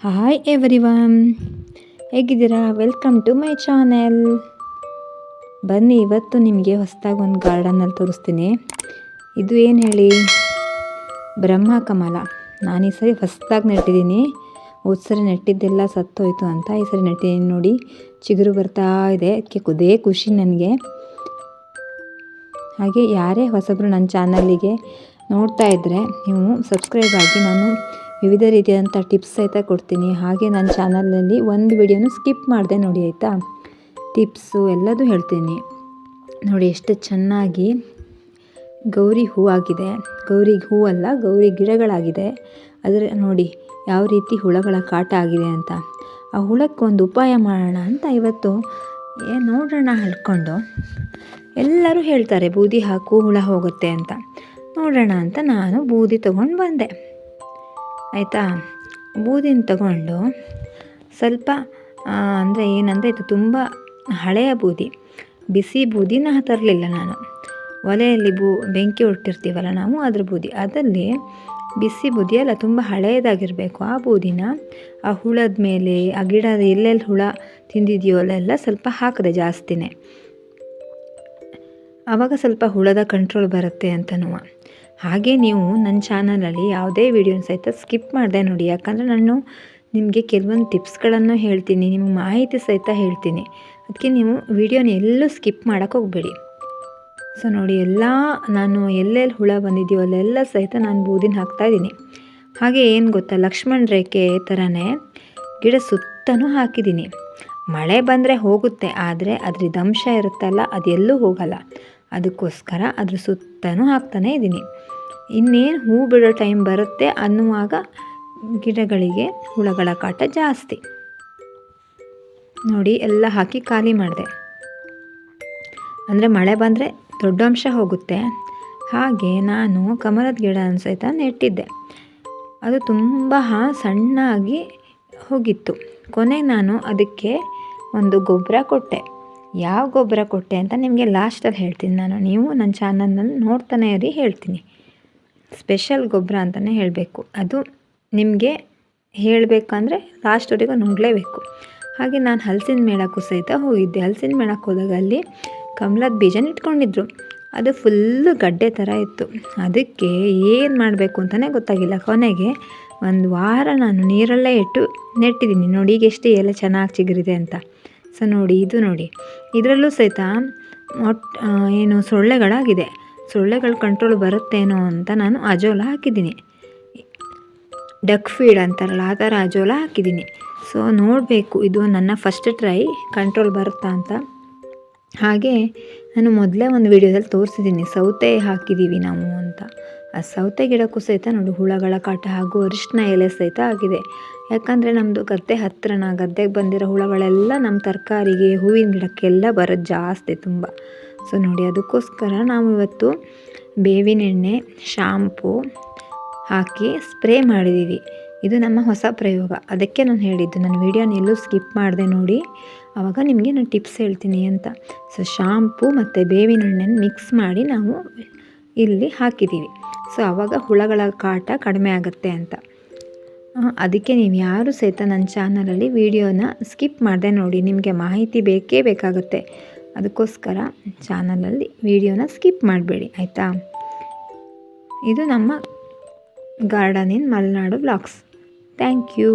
Hi everyone, ಹೇಗಿದ್ದೀರಾ? Welcome to my channel. ಬನ್ನಿ, ಇವತ್ತು ನಿಮಗೆ ಹೊಸದಾಗಿ ಒಂದು ಗಾರ್ಡನಲ್ಲಿ ತೋರಿಸ್ತೀನಿ. ಇದು ಏನು ಹೇಳಿ, ಬ್ರಹ್ಮಕಮಲ. ನಾನು ಈ ಸರಿ ಹೊಸದಾಗಿ ನೆಟ್ಟಿದ್ದೀನಿ. ಹೋದ ಸರಿ ನೆಟ್ಟಿದ್ದೆಲ್ಲ ಸತ್ತೋಯ್ತು ಅಂತ ಈ ಸರಿ ನೆಟ್ಟಿದ್ದೀನಿ. ನೋಡಿ, ಚಿಗುರು ಬರ್ತಾ ಇದೆ. ಅದಕ್ಕೆ ಖುಷಿ ನನಗೆ. ಹಾಗೆ ಯಾರೇ ಹೊಸಬ್ರು ನನ್ನ ಚಾನಲ್ಲಿಗೆ ನೋಡ್ತಾ ಇದ್ದರೆ ನೀವು ಸಬ್ಸ್ಕ್ರೈಬ್ ಆಗಿ. ನಾನು ವಿವಿಧ ರೀತಿಯಾದಂಥ ಟಿಪ್ಸ್ ಸಹಿತ ಕೊಡ್ತೀನಿ. ಹಾಗೆ ನನ್ನ ಚಾನಲಲ್ಲಿ ಒಂದು ವಿಡಿಯೋನು ಸ್ಕಿಪ್ ಮಾಡಿದೆ ನೋಡಿ, ಆಯಿತಾ? ಟಿಪ್ಸು ಎಲ್ಲದೂ ಹೇಳ್ತೀನಿ ನೋಡಿ. ಎಷ್ಟು ಚೆನ್ನಾಗಿ ಗೌರಿ ಹೂವಾಗಿದೆ. ಗೌರಿ ಹೂವಲ್ಲ, ಗೌರಿ ಗಿಡಗಳಾಗಿದೆ. ಅದರ ನೋಡಿ ಯಾವ ರೀತಿ ಹುಳಗಳ ಕಾಟ ಆಗಿದೆ ಅಂತ. ಆ ಹುಳಕ್ಕೊಂದು ಉಪಾಯ ಮಾಡೋಣ ಅಂತ ಇವತ್ತು ನೋಡೋಣ ಹೇಳ್ಕೊಂಡು. ಎಲ್ಲರೂ ಹೇಳ್ತಾರೆ ಬೂದಿ ಹಾಕು ಹುಳ ಹೋಗುತ್ತೆ ಅಂತ. ನೋಡೋಣ ಅಂತ ನಾನು ಬೂದಿ ತೊಗೊಂಡು ಬಂದೆ, ಆಯಿತಾ? ಬೂದಿನ ತಗೊಂಡು ಸ್ವಲ್ಪ ಅಂದರೆ ಏನಂದರೆ ಇದು ತುಂಬ ಹಳೆಯ ಬೂದಿ, ಬಿಸಿ ಬೂದಿನ ತರಲಿಲ್ಲ ನಾನು. ಒಲೆಯಲ್ಲಿ ಬೆಂಕಿ ಹೊಟ್ಟಿರ್ತೀವಲ್ಲ ನಾವು, ಅದ್ರ ಬೂದಿ. ಅದರಲ್ಲಿ ಬಿಸಿ ಬೂದಿ ಅಲ್ಲ, ತುಂಬ ಹಳೆಯದಾಗಿರಬೇಕು. ಆ ಬೂದಿನ ಆ ಹುಳದ ಮೇಲೆ, ಆ ಗಿಡದ ಎಲ್ಲೆಲ್ಲಿ ಹುಳ ತಿಂದಿದೆಯೋ ಅಲ್ಲೆಲ್ಲ ಸ್ವಲ್ಪ ಹಾಕಿದೆ ಜಾಸ್ತಿನೇ. ಆವಾಗ ಸ್ವಲ್ಪ ಹುಳದ ಕಂಟ್ರೋಲ್ ಬರುತ್ತೆ ಅಂತನೂ. ಹಾಗೆ ನೀವು ನನ್ನ ಚಾನಲಲ್ಲಿ ಯಾವುದೇ ವಿಡಿಯೋನ ಸಹಿತ ಸ್ಕಿಪ್ ಮಾಡಿದೆ ನೋಡಿ. ಯಾಕಂದರೆ ನಾನು ನಿಮಗೆ ಕೆಲವೊಂದು ಟಿಪ್ಸ್ಗಳನ್ನು ಹೇಳ್ತೀನಿ, ನಿಮಗೆ ಮಾಹಿತಿ ಸಹಿತ ಹೇಳ್ತೀನಿ. ಅದಕ್ಕೆ ನೀವು ವಿಡಿಯೋನ ಎಲ್ಲೂ ಸ್ಕಿಪ್ ಮಾಡೋಕ್ಕೆ ಹೋಗಬೇಡಿ. ಸೊ ನೋಡಿ, ನಾನು ಎಲ್ಲೆಲ್ಲಿ ಹುಳ ಬಂದಿದೆಯೋ ಅಲ್ಲೆಲ್ಲ ಸಹಿತ ನಾನು ಬೂದಿನ ಹಾಕ್ತಾಯಿದ್ದೀನಿ. ಹಾಗೆ ಏನು ಗೊತ್ತಾ, ಲಕ್ಷ್ಮಣ ರೇಖೆ ಥರನೇ ಗಿಡ ಸುತ್ತಲೂ ಹಾಕಿದ್ದೀನಿ. ಮಳೆ ಬಂದರೆ ಹೋಗುತ್ತೆ, ಆದರೆ ಅದ್ರದ್ದು ಅಂಶ ಇರುತ್ತಲ್ಲ, ಅದೆಲ್ಲೂ ಹೋಗಲ್ಲ. ಅದಕ್ಕೋಸ್ಕರ ಅದ್ರ ಸುತ್ತಲೂ ಹಾಕ್ತಾನೇ ಇದ್ದೀನಿ. ಇನ್ನೇನು ಹೂ ಬಿಡೋ ಟೈಮ್ ಬರುತ್ತೆ ಅನ್ನುವಾಗ ಗಿಡಗಳಿಗೆ ಹುಳಗಳ ಕಾಟ ಜಾಸ್ತಿ. ನೋಡಿ, ಎಲ್ಲ ಹಾಕಿ ಖಾಲಿ ಮಾಡಿದೆ. ಅಂದರೆ ಮಳೆ ಬಂದರೆ ದೊಡ್ಡ ಅಂಶ ಹೋಗುತ್ತೆ. ಹಾಗೆ ನಾನು ಕಮಲದ ಗಿಡ ಸಹಿತ ನೆಟ್ಟಿದ್ದೆ. ಅದು ತುಂಬ ಸಣ್ಣಾಗಿ ಹೋಗಿತ್ತು. ಕೊನೆಗೆ ನಾನು ಅದಕ್ಕೆ ಒಂದು ಗೊಬ್ಬರ ಕೊಟ್ಟೆ. ಯಾವ ಗೊಬ್ಬರ ಕೊಟ್ಟೆ ಅಂತ ನಿಮಗೆ ಲಾಸ್ಟಲ್ಲಿ ಹೇಳ್ತೀನಿ ನಾನು. ನೀವು ನನ್ನ ಚಾನಲ್ನಲ್ಲಿ ನೋಡ್ತಾನೆ ಇರಿ, ಹೇಳ್ತೀನಿ. ಸ್ಪೆಷಲ್ ಗೊಬ್ಬರ ಅಂತಲೇ ಹೇಳಬೇಕು. ಅದು ನಿಮಗೆ ಹೇಳಬೇಕಂದ್ರೆ ಲಾಸ್ಟ್ವರೆಗೂ ನೋಡಲೇಬೇಕು. ಹಾಗೆ ನಾನು ಹಲಸಿನ ಮೇಳಕ್ಕೂ ಸಹಿತ ಹೋಗಿದ್ದೆ. ಹಲಸಿನ ಮೇಳಕ್ಕೆ ಹೋದಾಗ ಅಲ್ಲಿ ಕಮಲದ ಬೀಜನ ಇಟ್ಕೊಂಡಿದ್ರು. ಅದು ಫುಲ್ಲು ಗಡ್ಡೆ ಥರ ಇತ್ತು. ಅದಕ್ಕೆ ಏನು ಮಾಡಬೇಕು ಅಂತಲೇ ಗೊತ್ತಾಗಿಲ್ಲ. ಕೊನೆಗೆ ಒಂದು ವಾರ ನಾನು ನೀರಲ್ಲೇ ಇಟ್ಟು ನೆಟ್ಟಿದ್ದೀನಿ. ನೋಡಿ ಈಗ ಎಷ್ಟು ಎಲೆ ಚೆನ್ನಾಗಿ ಚಿಗುರಿದೆ ಅಂತ. ಸೊ ನೋಡಿ, ಇದು ನೋಡಿ, ಇದರಲ್ಲೂ ಸಹಿತ ಸೊಳ್ಳೆಗಳಾಗಿದೆ. ಸೊಳ್ಳೆಗಳ ಕಂಟ್ರೋಲ್ ಬರುತ್ತೇನೋ ಅಂತ ನಾನು ಅಜೋಲ ಹಾಕಿದ್ದೀನಿ. ಡಕ್ ಫೀಡ್ ಅಂತಾರಲ್ಲ, ಆ ಥರ ಅಜೋಲ ಹಾಕಿದ್ದೀನಿ. ಸೊ ನೋಡಬೇಕು, ಇದು ನನ್ನ ಫಸ್ಟ್ ಟ್ರೈ ಕಂಟ್ರೋಲ್ ಬರುತ್ತಾ ಅಂತ. ಹಾಗೆ ನಾನು ಮೊದಲೇ ಒಂದು ವಿಡಿಯೋದಲ್ಲಿ ತೋರಿಸಿದ್ದೀನಿ, ಸೌತೆ ಹಾಕಿದ್ದೀವಿ ನಾವು ಅಂತ. ಆ ಸೌತೆ ಗಿಡಕ್ಕೂ ಸಹಿತ ನೋಡಿ ಹುಳಗಳ ಕಾಟ ಹಾಗೂ ಅರಿಶಿನ ಎಲೆ ಸಹಿತ ಆಗಿದೆ. ಯಾಕಂದರೆ ನಮ್ಮದು ಗದ್ದೆ ಹತ್ತಿರನ, ಗದ್ದೆಗೆ ಬಂದಿರೋ ಹುಳಗಳೆಲ್ಲ ನಮ್ಮ ತರಕಾರಿಗೆ, ಹೂವಿನ ಗಿಡಕ್ಕೆಲ್ಲ ಬರೋದು ಜಾಸ್ತಿ ತುಂಬ. ಸೊ ನೋಡಿ, ಅದಕ್ಕೋಸ್ಕರ ನಾವು ಇವತ್ತು ಬೇವಿನ ಎಣ್ಣೆ, ಶಾಂಪೂ ಹಾಕಿ ಸ್ಪ್ರೇ ಮಾಡಿದ್ದೀವಿ. ಇದು ನಮ್ಮ ಹೊಸ ಪ್ರಯೋಗ. ಅದಕ್ಕೆ ನಾನು ಹೇಳಿದ್ದು, ನನ್ನ ವೀಡಿಯೋನ ಎಲ್ಲೂ ಸ್ಕಿಪ್ ಮಾಡಿದೆ ನೋಡಿ. ಆವಾಗ ನಿಮಗೆ ನಾನು ಟಿಪ್ಸ್ ಹೇಳ್ತೀನಿ ಅಂತ. ಸೊ ಶಾಂಪೂ ಮತ್ತು ಬೇವಿನ ಎಣ್ಣೆನ ಮಿಕ್ಸ್ ಮಾಡಿ ನಾವು ಇಲ್ಲಿ ಹಾಕಿದ್ದೀವಿ. ಸೊ ಆವಾಗ ಹುಳಗಳ ಕಾಟ ಕಡಿಮೆ ಆಗುತ್ತೆ ಅಂತ. ಅದಕ್ಕೆ ನೀವು ಯಾರು ಸಹಿತ ನನ್ನ ಚಾನಲಲ್ಲಿ ವಿಡಿಯೋನ ಸ್ಕಿಪ್ ಮಾಡಿದೆ ನೋಡಿ. ನಿಮಗೆ ಮಾಹಿತಿ ಬೇಕೇ ಬೇಕಾಗುತ್ತೆ. ಅದಕ್ಕೋಸ್ಕರ ಚಾನಲಲ್ಲಿ ವಿಡಿಯೋನ ಸ್ಕಿಪ್ ಮಾಡಬೇಡಿ, ಆಯಿತಾ? ಇದು ನಮ್ಮ garden in Malenadu vlogs. Thank you.